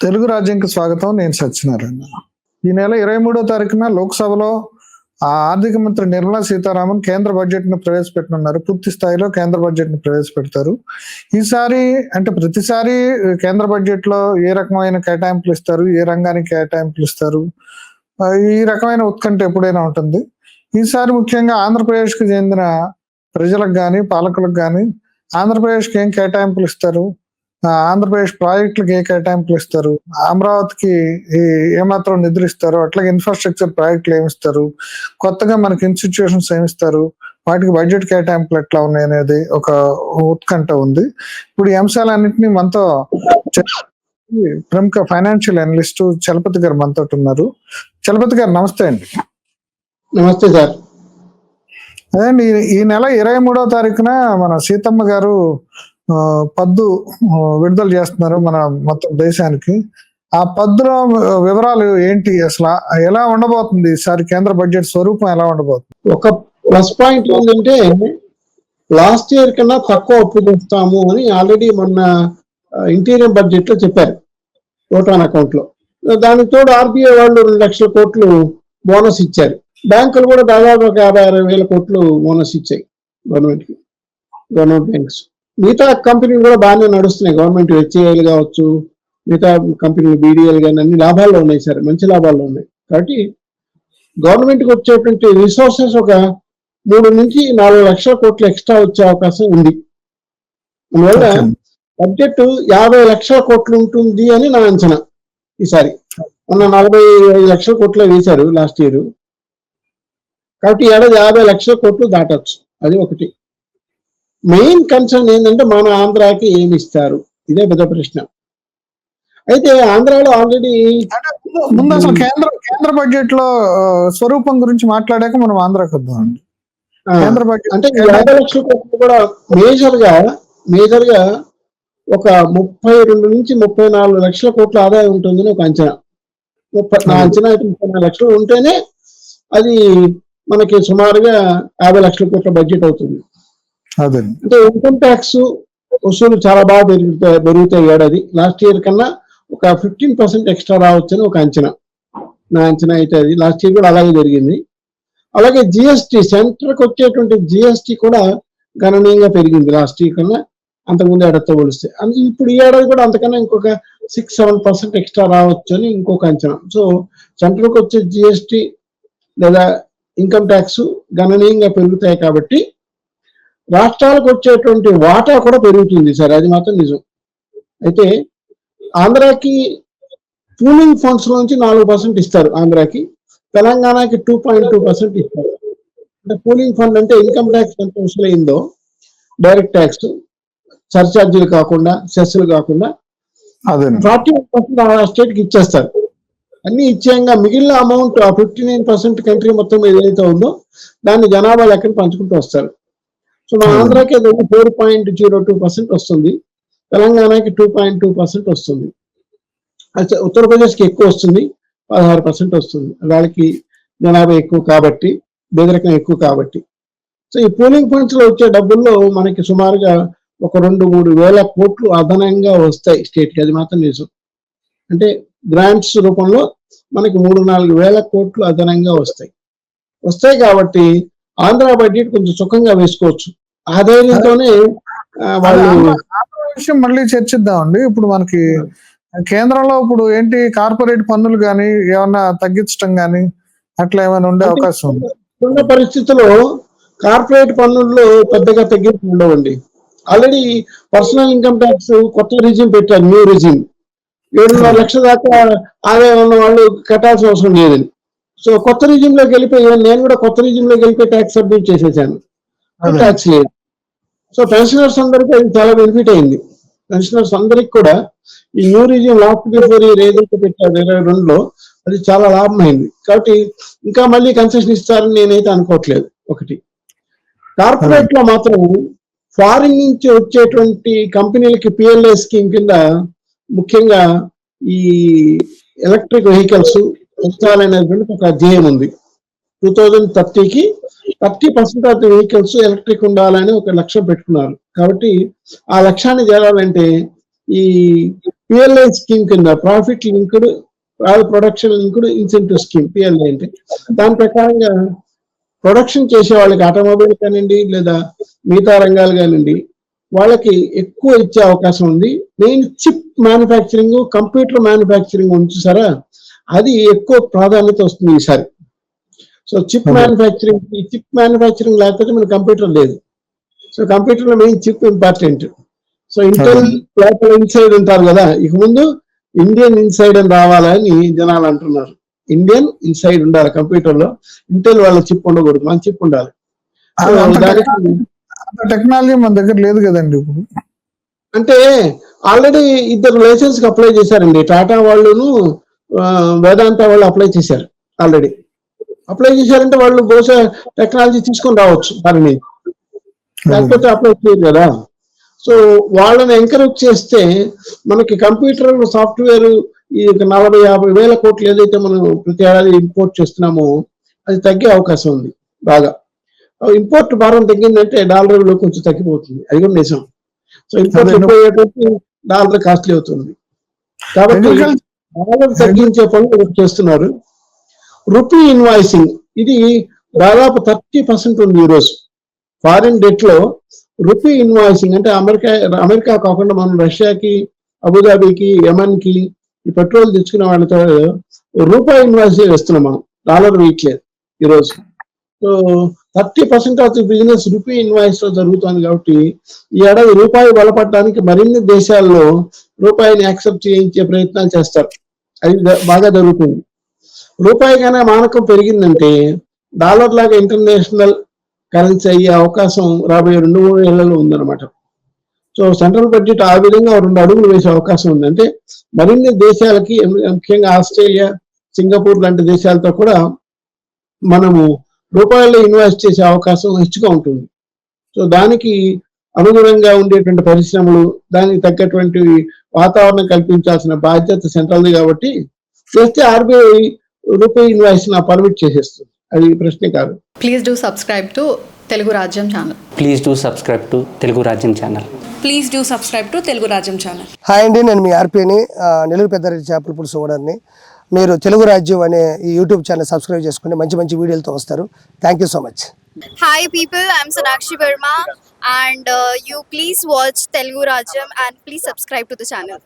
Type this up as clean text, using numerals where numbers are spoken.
తెలుగు రాజ్యంకి స్వాగతం. నేను సత్యనారాయణ. ఈ నెల 23వ తారీఖున లోక్సభలో ఆర్థిక మంత్రి నిర్మలా సీతారామన్ కేంద్ర బడ్జెట్ ను ప్రవేశపెట్టనున్నారు. పూర్తి స్థాయిలో కేంద్ర బడ్జెట్ ను ప్రవేశపెడతారు. ఈసారి అంటే ప్రతిసారి కేంద్ర బడ్జెట్ లో ఏ రకమైన కేటాయింపులు ఇస్తారు, ఏ రంగానికి కేటాయింపులు ఇస్తారు, ఈ రకమైన ఉత్కంఠ ఎప్పుడైనా ఉంటుంది. ఈసారి ముఖ్యంగా ఆంధ్రప్రదేశ్ కు చెందిన ప్రజలకు కానీ పాలకులకు కానీ ఆంధ్రప్రదేశ్కి ఏం కేటాయింపులు ఇస్తారు, ఆంధ్రప్రదేశ్ ప్రాజెక్టులకు ఏ కేటాయింపులు ఇస్తారు, అమరావతికి ఏమాత్రం నిధులు ఇస్తారు, అట్లాగే ఇన్ఫ్రాస్ట్రక్చర్ ప్రాజెక్టులు ఏమిస్తారు, కొత్తగా మనకి ఇన్స్టిట్యూషన్స్ ఏమిస్తారు, వాటికి బడ్జెట్ కేటాయింపులు ఎట్లా ఉన్నాయి అనేది ఒక ఉత్కంఠ ఉంది. ఇప్పుడు ఈ అంశాలన్నింటినీ మనతో ప్రముఖ ఫైనాన్షియల్ అనలిస్ట్ చలపతి గారు మనతో ఉన్నారు. చలపతి గారు నమస్తే అండి. నమస్తే సార్. అదే ఈ నెల 23వ తారీఖున మన సీతమ్మ గారు పద్దు విడుదల చేస్తున్నారు మన మొత్తం దేశానికి. ఆ పద్దులో వివరాలు ఏంటి, అసలు ఎలా ఉండబోతుంది, ఈసారి కేంద్ర బడ్జెట్ స్వరూపం ఎలా ఉండబోతుంది? ఒక ప్లస్ పాయింట్ ఏంటంటే లాస్ట్ ఇయర్ కన్నా తక్కువ అప్పు తెస్తాము అని ఆల్రెడీ మొన్న ఇంటీరియర్ బడ్జెట్ లో చెప్పారు ఓటాన్ అకౌంట్ లో. దానికి తోడు ఆర్బీఐ వాళ్ళు 2 లక్షల కోట్లు బోనస్ ఇచ్చారు. బ్యాంకులు కూడా దాదాపు 56,000 కోట్లు బోనస్ ఇచ్చాయి గవర్నమెంట్ బ్యాంక్స్. మిగతా కంపెనీలు కూడా బాగానే నడుస్తున్నాయి. గవర్నమెంట్ హెచ్ఏఎల్ కావచ్చు, మిగతా కంపెనీలు బీడీఎల్ కానీ అన్ని లాభాల్లో ఉన్నాయి సార్, మంచి లాభాల్లో ఉన్నాయి. కాబట్టి గవర్నమెంట్కి వచ్చేటువంటి రిసోర్సెస్ ఒక 3 నుంచి 4 లక్షల కోట్లు ఎక్స్ట్రా వచ్చే అవకాశం ఉంది. అందువల్ల బడ్జెట్ 50 లక్షల కోట్లు ఉంటుంది అని నా అంచనా. ఈసారి మొన్న 45 లక్షల కోట్లు వేశారు లాస్ట్ ఇయర్. కాబట్టి ఏడాది 50 లక్షల కోట్లు దాటచ్చు. అది ఒకటి. మెయిన్ కన్సర్న్ ఏంటంటే మన ఆంధ్రాకి ఏమి ఇస్తారు, ఇదే పెద్ద ప్రశ్న. అయితే ఆంధ్రాలో ఆల్రెడీ ముందు అసలు కేంద్ర బడ్జెట్ లో స్వరూపం గురించి మాట్లాడాక మనం ఆంధ్రాకి వద్దామండి. కేంద్ర బడ్జెట్ అంటే 50 లక్షల కోట్లు కూడా మేజర్ గా ఒక 32 నుంచి 34 లక్షల కోట్ల ఆదాయం ఉంటుందని ఒక అంచనా. నా అంచనా అయితే 34 లక్షలు ఉంటేనే అది మనకి సుమారుగా 50 లక్షల కోట్ల బడ్జెట్ అవుతుంది. అంటే ఇన్కమ్ ట్యాక్స్ వసూలు చాలా బాగా పెరుగుతాయి ఏడాది. లాస్ట్ ఇయర్ కన్నా ఒక 15% ఎక్స్ట్రా రావచ్చని ఒక అంచనా. నా అంచనా అయితే అది లాస్ట్ ఇయర్ కూడా అలాగే జరిగింది. అలాగే జిఎస్టీ, సెంటర్కి వచ్చేటువంటి జిఎస్టీ కూడా గణనీయంగా పెరిగింది లాస్ట్ ఇయర్ కన్నా, అంతకుముందు ఏడాదితో పోలిస్తే. ఇప్పుడు ఈ ఏడాది కూడా అంతకన్నా ఇంకొక 6-7% ఎక్స్ట్రా రావచ్చు అని ఇంకొక అంచనా. సో సెంటర్కి వచ్చే జిఎస్టీ లేదా ఇన్కమ్ ట్యాక్స్ గణనీయంగా పెరుగుతాయి. కాబట్టి రాష్ట్రాలకు వచ్చేటువంటి వాటా కూడా పెరుగుతుంది సార్, అది మాత్రం నిజం. అయితే ఆంధ్రాకి పూలింగ్ ఫండ్స్ నుంచి 4% ఇస్తారు ఆంధ్రాకి, తెలంగాణకి 2.2% ఇస్తారు. అంటే పూలింగ్ ఫండ్ అంటే ఇన్కమ్ ట్యాక్స్ ఎంత వసూలైందో డైరెక్ట్ ట్యాక్స్ సర్చార్జీలు కాకుండా, సెస్లు కాకుండా 41% ఆ స్టేట్ కి ఇచ్చేస్తారు. అన్ని ఇచ్చేయంగా మిగిలిన అమౌంట్ ఆ 59% కంట్రీ మొత్తం ఏదైతే ఉందో దాన్ని జనాభా లెక్కన పంచుకుంటూ వస్తారు. సో మన ఆంధ్రాకి 4.02% వస్తుంది, తెలంగాణకి 2.2% వస్తుంది, ఉత్తరప్రదేశ్కి ఎక్కువ వస్తుంది, 16% వస్తుంది. వాళ్ళకి జనాభా ఎక్కువ కాబట్టి, బెదరకం ఎక్కువ కాబట్టి. సో ఈ పోలింగ్ ఫండ్స్ లో వచ్చే డబ్బుల్లో మనకి సుమారుగా ఒక 2-3 వేల కోట్లు అదనంగా వస్తాయి స్టేట్కి, అది మాత్రం నిజం. అంటే గ్రాంట్స్ రూపంలో మనకి 3-4 వేల కోట్లు అదనంగా వస్తాయి కాబట్టి ఆంధ్ర బడ్జెట్ కొంచెం సుఖంగా వేసుకోవచ్చు. ఆ ధైర్యంతోనే వాళ్ళు విషయం మళ్ళీ చర్చిద్దామండి. ఇప్పుడు మనకి కేంద్రంలో ఇప్పుడు ఏంటి, కార్పొరేట్ పన్నులు కానీ ఏమన్నా తగ్గించడం కానీ అట్లా ఏమైనా ఉండే అవకాశం ఉంది? ఉన్న పరిస్థితుల్లో కార్పొరేట్ పన్నుల్లో పెద్దగా తగ్గింపు ఉండవండి. ఆల్రెడీ పర్సనల్ ఇన్కమ్ ట్యాక్స్ కొత్త రిజిమ్ పెట్టారు, న్యూ రిజిమ్. 7.5 లక్షల దాకా ఆదాయం ఉన్న వాళ్ళు కట్టాల్సిన అవసరం లేదని. సో కొత్త రిజిమ్ లోకి వెళ్ళిపోయాను, నేను కూడా కొత్త రిజిమ్ లోకి వెళ్ళిపోయి ట్యాక్స్ సబ్మిట్ చేసేసాను, ట్యాక్స్ లేదు. సో పెన్షనర్స్ అందరికీ అది చాలా బెనిఫిట్ అయింది. పెన్షనర్స్ అందరికి కూడా ఈ న్యూ రిజిమ్ లాస్ట్ బిఫోర్ ఏదైతే పెట్టారు 2022లో అది చాలా లాభమైంది. కాబట్టి ఇంకా మళ్ళీ కన్సెషన్ ఇస్తారని నేనైతే అనుకోవట్లేదు. ఒకటి, కార్పొరేట్ లో మాత్రం ఫారిన్ నుంచి వచ్చేటువంటి కంపెనీలకి పిఎల్ఐ స్కీమ్ కింద ముఖ్యంగా ఈ ఎలక్ట్రిక్ వెహికల్స్ పెంచాలనేటువంటి ఒక అధ్యాయం ఉంది. 2030కి 30% ఆఫ్ ది వెహికల్స్ ఎలక్ట్రిక్ ఉండాలని ఒక లక్ష్యం పెట్టుకున్నారు. కాబట్టి ఆ లక్ష్యాన్ని చేరాలంటే ఈ పిఎల్ఐ స్కీమ్ కింద profit linked production linked incentive scheme PLI అంటే దాని ప్రకారంగా ప్రొడక్షన్ చేసే వాళ్ళకి ఆటోమొబైల్ కానివ్వండి లేదా మిగతా రంగాలు కానివ్వండి వాళ్ళకి ఎక్కువ ఇచ్చే అవకాశం ఉంది. Main chip manufacturing computer manufacturing ఉంచారా అది ఎక్కువ ప్రాధాన్యత వస్తుంది ఈసారి. సో చిప్ మ్యానుఫ్యాక్చరింగ్ లేకపోతే మన కంప్యూటర్ లేదు. సో కంప్యూటర్ లో main chip important. So Intel లోపల ఇన్సైడ్ ఉంటారు కదా, ఇక ముందు ఇండియన్ ఇన్సైడ్ అని రావాలని జనాలు అంటున్నారు. ఇండియన్ ఇన్సైడ్ ఉండాలి కంప్యూటర్ లో, ఇంటెల్ వాళ్ళ చిప్ ఉండకూడదు, మన చిప్ ఉండాలి. టెక్నాలజీ మన దగ్గర లేదు కదండి ఇప్పుడు. అంటే ఆల్రెడీ ఇద్దరు లైసెన్స్ కి అప్లై చేశారండి, టాటా వాళ్ళును వేదాంత వాళ్ళు అప్లై చేశారు. ఆల్రెడీ అప్లై చేశారంటే వాళ్ళు బహుశా టెక్నాలజీ తీసుకొని రావచ్చు దాని, లేకపోతే అప్లై చేయరు కదా. సో వాళ్ళని ఎంకరేజ్ చేస్తే మనకి కంప్యూటర్ సాఫ్ట్వేర్ ఈ 40-50 వేల కోట్లు ఏదైతే మనం ప్రతి ఏడాది ఇంపోర్ట్ చేస్తున్నామో అది తగ్గే అవకాశం ఉంది బాగా. ఇంపోర్ట్ భారం తగ్గిందంటే డాలర్ విలువ కొంచెం తగ్గిపోతుంది, అది కూడా నిజం. సో ఇంపోర్ట్ ఎక్కువయ్యేటప్పుడు డాలర్ కాస్ట్లీ అవుతుంది. కాబట్టి డాలర్ తగ్గించే పనులు చేస్తున్నారు. రూపీ ఇన్వాయిసింగ్ ఇది దాదాపు 30% ఉంది ఈరోజు. ఫారిన్ డెట్ లో రూపీ ఇన్వాయిసింగ్ అంటే అమెరికా కాకుండా మనం రష్యాకి, అబుదాబికి, యమన్ కి ఈ పెట్రోల్ తెచ్చుకునే వాళ్ళతో రూపాయి ఇన్వాయిస్ వేస్తున్నాం మనం, డాలర్ వేయట్లేదు ఈరోజు. So 30% of the business rupee invoice లో జరుగుతుంది. కాబట్టి ఈ ఏడాది రూపాయి బలపడడానికి మరిన్ని దేశాల్లో రూపాయిని యాక్సెప్ట్ చేయించే ప్రయత్నాలు చేస్తారు, అది బాగా జరుగుతుంది. రూపాయి కన్నా మానకం పెరిగిందంటే డాలర్ లాగా ఇంటర్నేషనల్ కరెన్సీ అయ్యే అవకాశం రాబోయే 2-3 ఏళ్లలో ఉందన్నమాట. సో సెంట్రల్ బడ్జెట్ ఆ విధంగా 2 అడుగులు వేసే అవకాశం ఉంది. అంటే మరిన్ని దేశాలకి, ముఖ్యంగా ఆస్ట్రేలియా, సింగపూర్ లాంటి దేశాలతో కూడా మనము రూపాయల్లో ఇన్వెస్ట్ చేసే అవకాశం హెచ్చుగా ఉంటుంది. సో దానికి అనుగుణంగా ఉండేటువంటి పరిశ్రమలు, దానికి తగ్గటువంటి వాతావరణం కల్పించాల్సిన బాధ్యత సెంట్రల్ది. కాబట్టి చేస్తే ఆర్బీఐ రూపాయి ఇన్వాయిస్ పర్మిట్ చేసేస్తుంది, అది ప్రశ్నే కాదు. Please do subscribe to Telugu Rajyam channel. Please do subscribe to Telugu Rajyam channel. Please do subscribe to Telugu Rajyam channel. Hi అండి, నేను మీ ఆర్పీని, నెల్లూరు పెద్దారెడ్డి చేపల పులుసు ఓనర్ని. మీరు తెలుగు రాజ్యం అనే ఈ యూట్యూబ్ ఛానల్ సబ్స్క్రైబ్ చేసుకుని మంచి మంచి వీడియోలతో వస్తారు. Thank you so much. Hi people, I'm Sonakshi Verma and you please watch Telugu Rajyam and please subscribe to the channel.